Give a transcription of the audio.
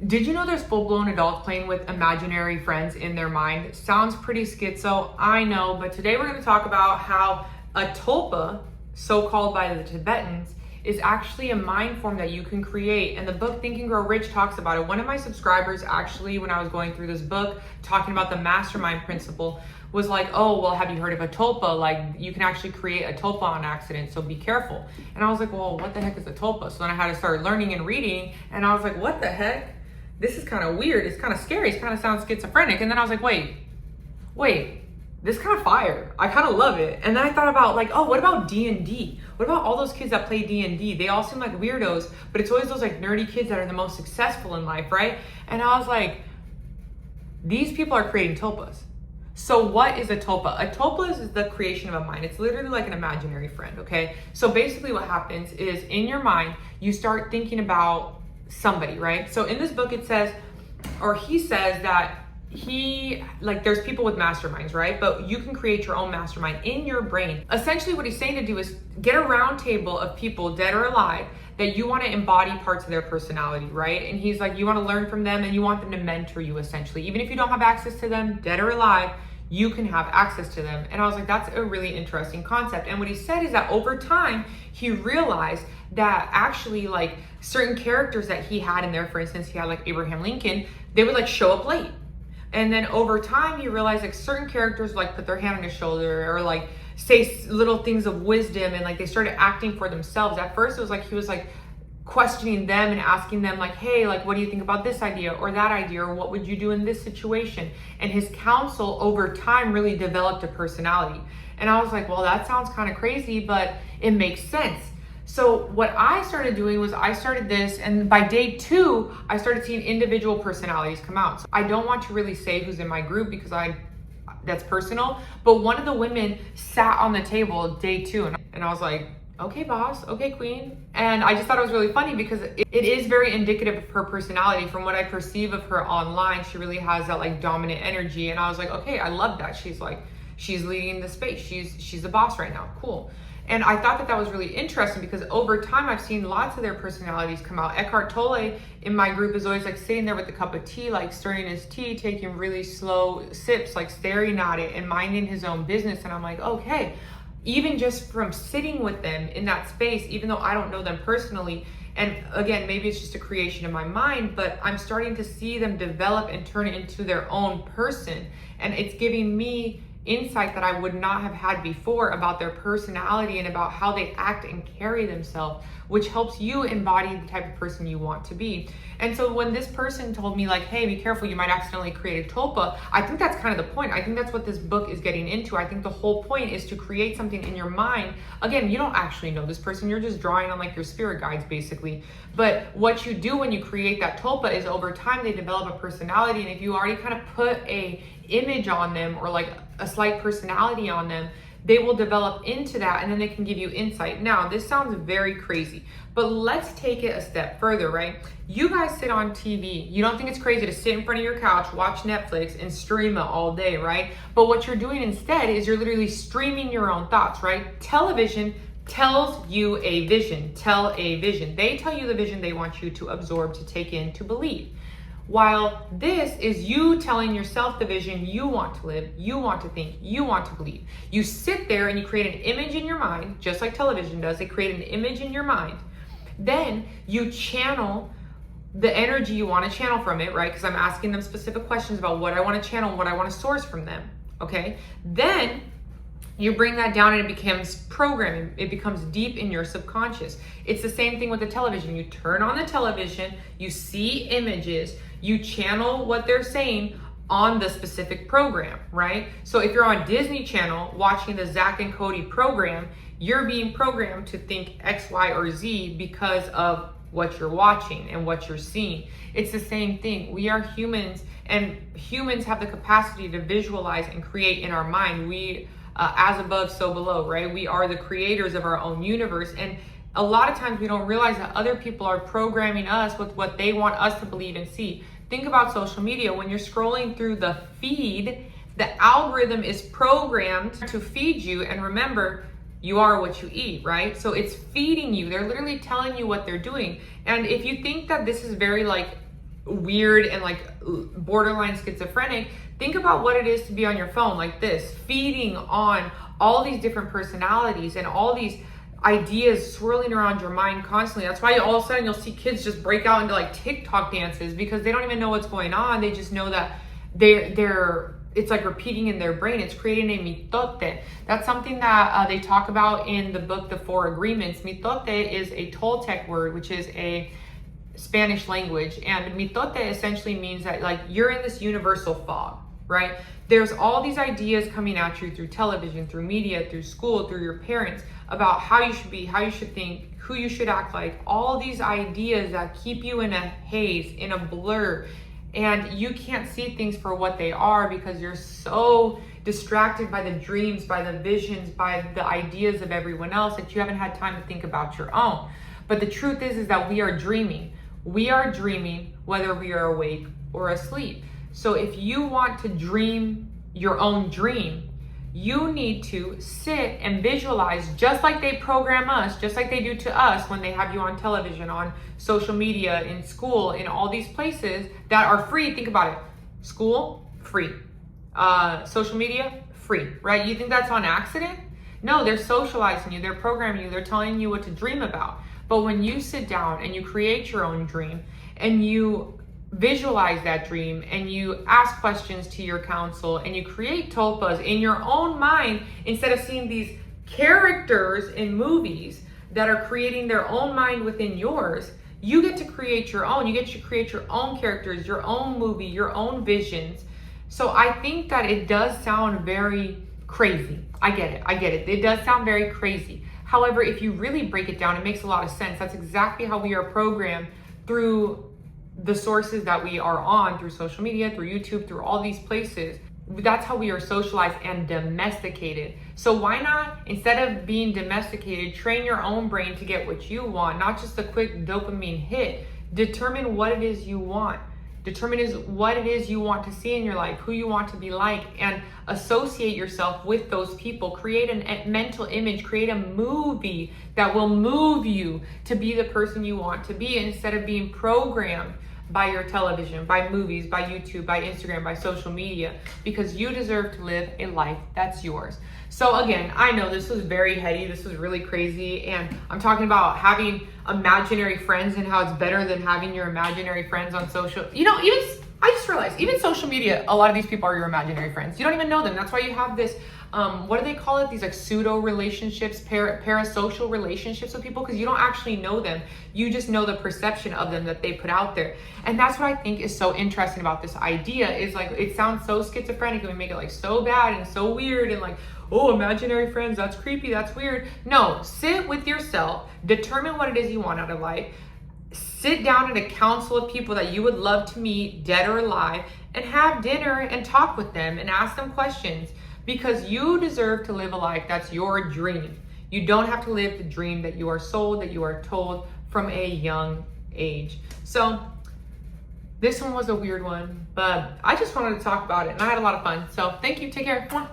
Did you know there's full-blown adults playing with imaginary friends in their mind? Sounds pretty schizo, I know, but today we're going to talk about how a tulpa, so called by the Tibetans, is actually a mind form that you can create. And the book Think and Grow Rich talks about it. One of my subscribers actually, when I was going through this book, talking about the mastermind principle, was like, oh, well, have you heard of a tulpa? Like, you can actually create a tulpa on accident, so be careful. And I was like, well, what the heck is a tulpa? So then I had to start learning and reading, and I was like, what the heck? This is kind of weird. It's kind of scary. It kind of sounds schizophrenic. And then I was like, wait, this kind of fire. I kind of love it. And then I thought about like, oh, what about D&D? What about all those kids that play D&D? They all seem like weirdos, but it's always those like nerdy kids that are the most successful in life, right? And I was like, these people are creating tulpas. So what is a tulpa? A tulpa is the creation of a mind. It's literally like an imaginary friend, okay? So basically what happens is in your mind, you start thinking about somebody, right? So in this book it says, or he says that there's people with masterminds, right? But you can create your own mastermind in your brain. Essentially what he's saying to do is get a round table of people, dead or alive, that you want to embody parts of their personality, right? And he's like, you want to learn from them and you want them to mentor you essentially. Even if you don't have access to them, dead or alive, you can have access to them. And I was like, that's a really interesting concept. And what he said is that over time, he realized that actually like certain characters that he had in there, for instance, he had like Abraham Lincoln, they would like show up late. And then over time, he realized like certain characters like put their hand on his shoulder or like say little things of wisdom, and like they started acting for themselves. At first, it was like he was like questioning them and asking them like, hey, like, what do you think about this idea or that idea, or what would you do in this situation? And his counsel over time really developed a personality. And I was like, well, that sounds kind of crazy, but it makes sense. So what I started doing was I started this, and by day 2, I started seeing individual personalities come out. So I don't want to really say who's in my group because that's personal, but one of the women sat on the table day 2, and I was like, okay, boss, okay, queen. And I just thought it was really funny because it is very indicative of her personality. From what I perceive of her online, she really has that like dominant energy. And I was like, okay, I love that. She's leading the space. She's the boss right now. Cool. And I thought that was really interesting because over time I've seen lots of their personalities come out. Eckhart Tolle in my group is always like sitting there with a cup of tea, like stirring his tea, taking really slow sips, like staring at it and minding his own business. And I'm like, okay, even just from sitting with them in that space, even though I don't know them personally, and again, maybe it's just a creation in my mind, but I'm starting to see them develop and turn into their own person. And it's giving me insight that I would not have had before about their personality and about how they act and carry themselves, which helps you embody the type of person you want to be. And so when this person told me like, hey, be careful, you might accidentally create a tulpa, I think that's kind of the point. I think that's what this book is getting into. I think the whole point is to create something in your mind. Again, you don't actually know this person. You're just drawing on like your spirit guides basically. But what you do when you create that tulpa is over time they develop a personality. And if you already kind of put a image on them or like a slight personality on them, they will develop into that, and then they can give you insight. Now, this sounds very crazy, but let's take it a step further, right? You guys sit on TV. You don't think it's crazy to sit in front of your couch, watch Netflix, and stream it all day, right? But what you're doing instead is you're literally streaming your own thoughts, right? Television tells you a vision. Tell a vision. They tell you the vision they want you to absorb, to take in, to believe. While this is you telling yourself the vision you want to live, you want to think, you want to believe. You sit there and you create an image in your mind, just like television does. They create an image in your mind. Then you channel the energy you want to channel from it, right? Because I'm asking them specific questions about what I want to channel, what I want to source from them, okay? Then you bring that down and it becomes programming. It becomes deep in your subconscious. It's the same thing with the television. You turn on the television, you see images, you channel what they're saying on the specific program, right? So if you're on Disney Channel watching the Zach and Cody program, you're being programmed to think X, Y, or Z because of what you're watching and what you're seeing. It's the same thing. We are humans, and humans have the capacity to visualize and create in our mind. We as above, so below, right? We are the creators of our own universe. And a lot of times we don't realize that other people are programming us with what they want us to believe and see. Think about social media. When you're scrolling through the feed, the algorithm is programmed to feed you. And remember, you are what you eat, right? So it's feeding you. They're literally telling you what they're doing. And if you think that this is very like weird and like borderline schizophrenic, think about what it is to be on your phone like this, feeding on all these different personalities and all these ideas swirling around your mind constantly. That's why all of a sudden you'll see kids just break out into like TikTok dances because they don't even know what's going on. They just know that they're it's like repeating in their brain. It's creating a mitote. That's something that they talk about in the book, The Four Agreements. Mitote is a Toltec word, which is a Spanish language. And mitote essentially means that like you're in this universal fog, right? There's all these ideas coming at you through television, through media, through school, through your parents about how you should be, how you should think, who you should act like. All these ideas that keep you in a haze, in a blur, and you can't see things for what they are because you're so distracted by the dreams, by the visions, by the ideas of everyone else that you haven't had time to think about your own. But the truth is that we are dreaming. We are dreaming whether we are awake or asleep. So if you want to dream your own dream, you need to sit and visualize just like they program us, just like they do to us when they have you on television, on social media, in school, in all these places that are free. Think about it. School, free. Social media, free, right? You think that's on accident? No, they're socializing you, they're programming you, they're telling you what to dream about. But when you sit down and you create your own dream and you visualize that dream and you ask questions to your counsel and you create tulpas in your own mind instead of seeing these characters in movies that are creating their own mind within yours, you get to create your own. You get to create your own characters, your own movie, your own visions. So I think that it does sound very crazy. I get it. It does sound very crazy. However, if you really break it down, it makes a lot of sense. That's exactly how we are programmed through the sources that we are on, through social media, through YouTube, through all these places. That's how we are socialized and domesticated. So why not, instead of being domesticated, train your own brain to get what you want, not just a quick dopamine hit. Determine what it is you want. Determine what it is you want to see in your life, who you want to be like, and associate yourself with those people. Create a mental image, create a movie that will move you to be the person you want to be instead of being programmed by your television, by movies, by YouTube, by Instagram, by social media, because you deserve to live a life that's yours. So again, I know this was very heady, this was really crazy, and I'm talking about having imaginary friends and how it's better than having your imaginary friends on social, I just realized, even social media, a lot of these people are your imaginary friends. You don't even know them. That's why you have this, what do they call it? These like pseudo relationships, parasocial relationships with people, because you don't actually know them. You just know the perception of them that they put out there. And that's what I think is so interesting about this idea is like, it sounds so schizophrenic and we make it like so bad and so weird and like, oh, imaginary friends, that's creepy, that's weird. No, sit with yourself, determine what it is you want out of life. Sit down at a council of people that you would love to meet, dead or alive, and have dinner and talk with them and ask them questions because you deserve to live a life that's your dream. You don't have to live the dream that you are sold, that you are told from a young age. So this one was a weird one, but I just wanted to talk about it and I had a lot of fun. So thank you. Take care. Mwah.